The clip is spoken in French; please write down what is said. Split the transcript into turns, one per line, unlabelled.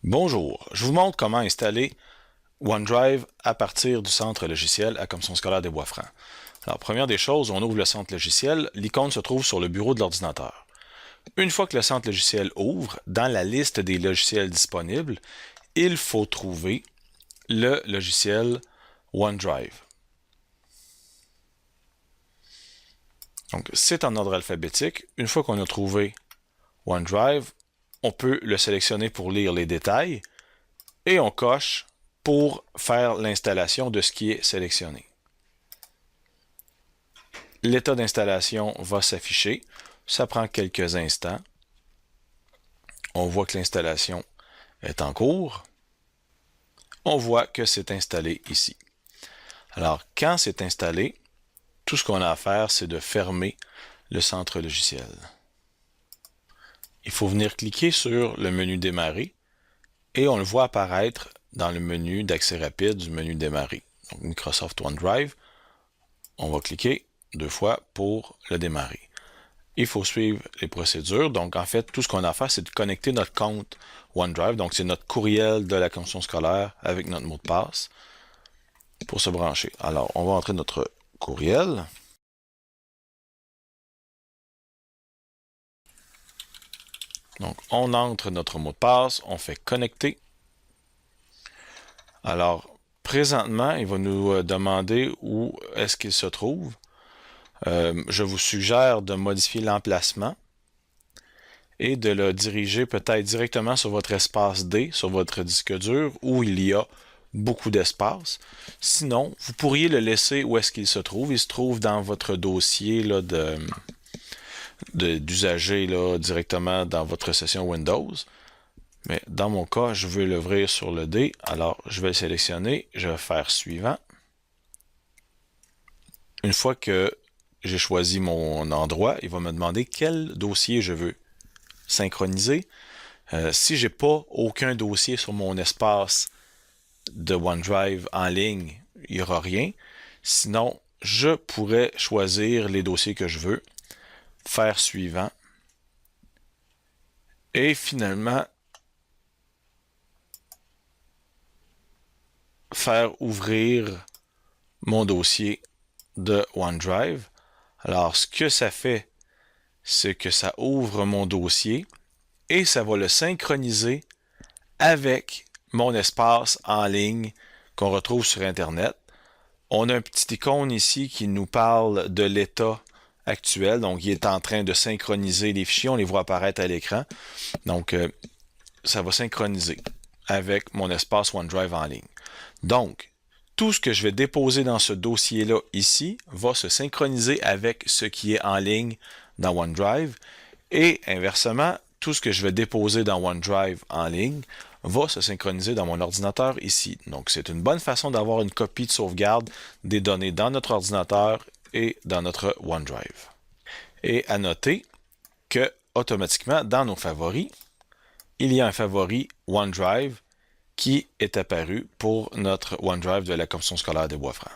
Bonjour, je vous montre comment installer OneDrive à partir du centre logiciel à Commission scolaire des Bois-Francs. Alors, première des choses, on ouvre le centre logiciel, l'icône se trouve sur le bureau de l'ordinateur. Une fois que le centre logiciel ouvre, dans la liste des logiciels disponibles, il faut trouver le logiciel OneDrive. Donc, c'est en ordre alphabétique. Une fois qu'on a trouvé OneDrive, on peut le sélectionner pour lire les détails et on coche pour faire l'installation de ce qui est sélectionné. L'état d'installation va s'afficher. Ça prend quelques instants. On voit que l'installation est en cours. On voit que c'est installé ici. Alors, quand c'est installé, tout ce qu'on a à faire, c'est de fermer le centre logiciel. Il faut venir cliquer sur le menu Démarrer et on le voit apparaître dans le menu d'accès rapide du menu Démarrer. Donc, Microsoft OneDrive, on va cliquer 2 fois pour le démarrer. Il faut suivre les procédures. Donc, en fait, tout ce qu'on a à faire, c'est de connecter notre compte OneDrive. Donc, c'est notre courriel de la commission scolaire avec notre mot de passe pour se brancher. Alors, on va entrer notre courriel. Donc, on entre notre mot de passe, on fait connecter. Alors, présentement, il va nous demander où est-ce qu'il se trouve. Je vous suggère de modifier l'emplacement et de le diriger peut-être directement sur votre espace D, sur votre disque dur, où il y a beaucoup d'espace. Sinon, vous pourriez le laisser où est-ce qu'il se trouve. Il se trouve dans votre dossier là, d'usager directement dans votre session Windows. Mais dans mon cas, je veux l'ouvrir sur le D. Alors, je vais le sélectionner. Je vais faire suivant. Une fois que j'ai choisi mon endroit, il va me demander quel dossier je veux synchroniser. Si j'ai pas aucun dossier sur mon espace de OneDrive en ligne, il n'y aura rien. Sinon, je pourrais choisir les dossiers que je veux, faire suivant, et finalement faire ouvrir mon dossier de OneDrive. Alors, ce que ça fait, c'est que ça ouvre mon dossier et ça va le synchroniser avec mon espace en ligne qu'on retrouve sur Internet. On a un petit icône ici qui nous parle de l'état actuel. Donc, il est en train de synchroniser les fichiers. On les voit apparaître à l'écran. Donc, ça va synchroniser avec mon espace OneDrive en ligne. Donc, tout ce que je vais déposer dans ce dossier-là ici va se synchroniser avec ce qui est en ligne dans OneDrive. Et inversement, tout ce que je vais déposer dans OneDrive en ligne va se synchroniser dans mon ordinateur ici. Donc, c'est une bonne façon d'avoir une copie de sauvegarde des données dans notre ordinateur et dans notre OneDrive. Et à noter que, automatiquement, dans nos favoris, il y a un favori OneDrive qui est apparu pour notre OneDrive de la Commission scolaire des Bois-Francs.